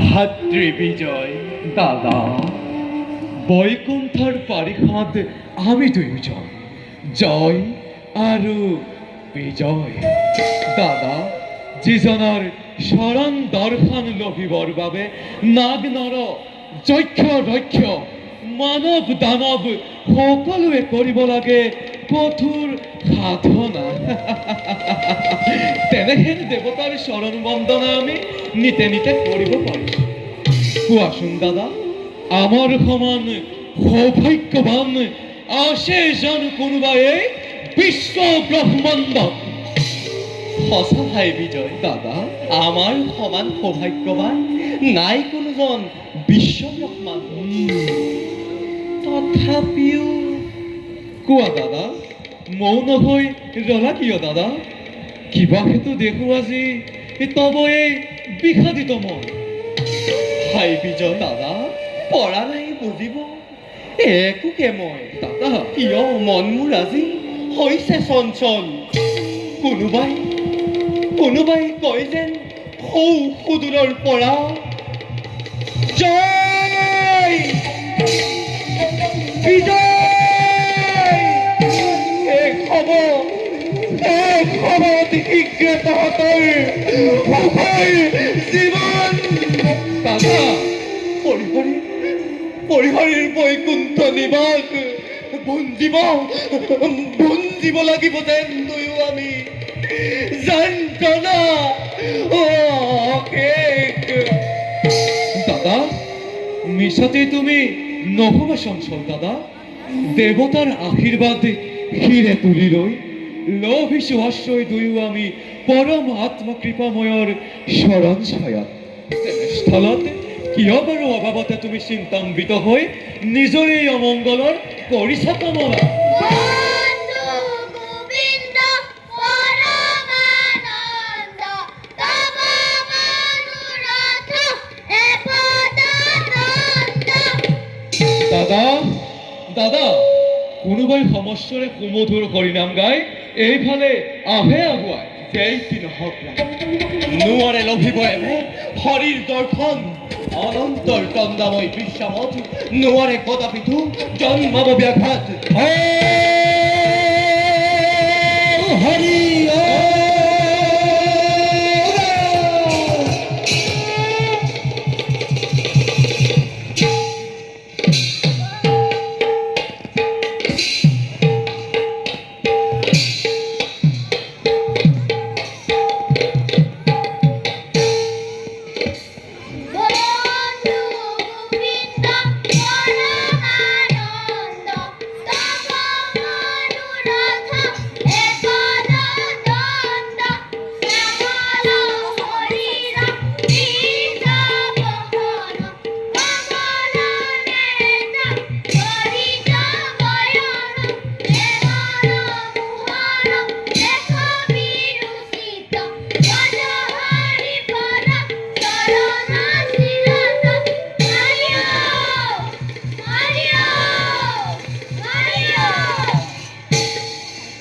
ভাতৃ বিজয় দাদা, বৈকুণ্ঠৰ পাৰিষদ আমি দুয়োজন, জয় আৰু বিজয়। দাদা, যিজনৰ শৰণ দৰ্শন লভিবৰ বাবে নাগ নৰ যক্ষ ৰক্ষ মানৱ দানৱ সকলোৱে কৰিব লাগে কঠোৰ সাধনা। তেনেহেন দেৱতাৰ শৰণ বন্দনা আমি নিতে নিতে কৰিব পাৰিছো। কোৱাচোন দাদা, আমাৰ সমান সৌভাগ্যৱান আছে জানো কোনোবা এই বিশ্ব ব্ৰহ্মাণ্ডত? সঁচা ভাই বিজয় দাদা, আমাৰ সমান সৌভাগ্যৱান নাই কোনোজন বিশ্ব ব্ৰহ্মাণ্ড। তথাপিও কোৱা দাদা, মৌন হৈ ৰলা কিয় দাদা? কিবা হেতু দেখো আজি তব এই বিষাদিত মন। ভাই বিজয় দাদা, পৰা নাই বুজিব একোকে মই। দাদা, কিয় মন মোৰ আজি হৈছে চঞ্চল। কোনোবাই কোনোবাই কয় যেন সৌ সুদূৰৰ পৰা জয় বিজয় শেষ হ'ব অতি শীঘ্ৰে তহঁতৰ জীৱন। দাদা, পৰিহৰিৰ বৈকুণ্ঠ নিবাস ভুঞ্জিব লাগিব যেন দুয়ো আমি যন্ত্ৰণা অশেষ। দাদা, মিছাতে তুমি নহবা চঞ্চল দাদা। দেৱতাৰ আশীৰ্বাদ শিৰে তুলি লৈ লভিছো আশ্ৰয় দুয়ো আমি পৰম আত্মকৃপাময়ৰ শৰণ ছয়াত। তেনেস্থলত কিয় বাৰু অভাৱতে তুমি চিন্তান্বিত হৈ নিজৰ এই অমংগলৰ কৰিছা কামনা? দাদা, দাদা, কোনোবাই সমস্যৰে সুমধুৰ হৰিনাম গাই এইফালে আহে আগুৱাই। যেই কি নহওক নোৱাৰে লভিব এনে হৰিৰ দৰ্শন। অনন্তৰ দণ্ডাময় বিশ্বামত নোৱাৰে কদাপিতো জন্মাব ব্যাঘাত। হৰি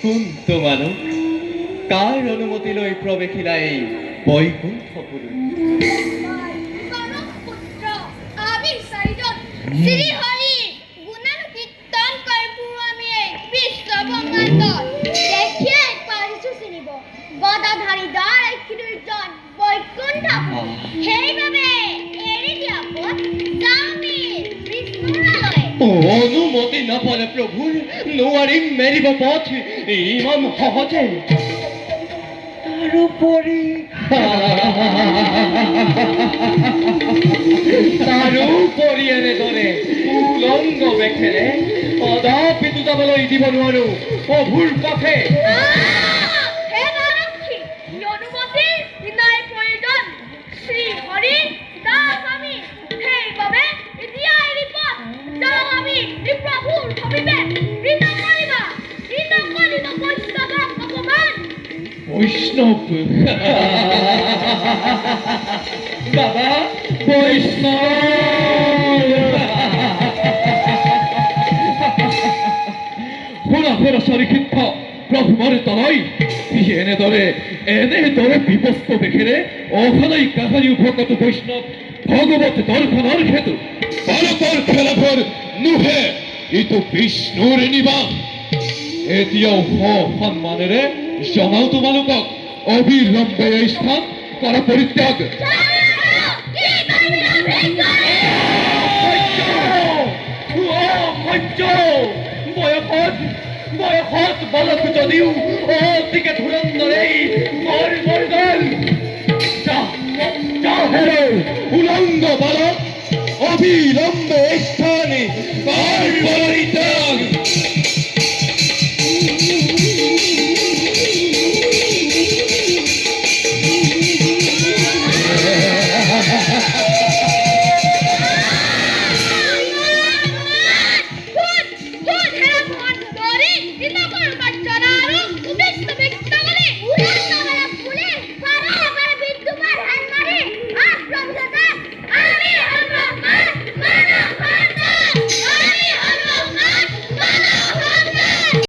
কোনটো মানুহ কাৰ অনুমতি লৈ প্ৰৱেশিলা এই বৈকুণ্ঠপুৰ? অনুমতি নাপালে প্ৰভুৰ নোৱাৰিম মেলিব পথ ইমান সহজে। তাৰোপৰি এনেদৰে উলংগ বেখেৰে কদাপিতো যাবলৈ দিব নোৱাৰো প্ৰভুৰ পথে। বৈষ্ণৱ দাদা, বৈষ্ণৱ শুনা চৰিক্ষিত ব্ৰহ্মৰ তলাই এনেদৰে বিপস্ত দেখেৰে অখানাই কাহাৰি উপকত বৈষ্ণৱ ভগৱত দৰ্শনৰ হেতু ভাৰতৰ খেলাঘৰ নুহে ইটো বিষ্ণুৰ নিবাস এতিয়াও সন্মানেৰে জনাও তোমালোকক অবিলম্বে এই স্থান কৰা পৰিত্যাগ বয়সত বালক যদিও অতিকে ধুৰন্ধৰেই মৰ্মৰ্দন উলংগ বালক অবিলম্বে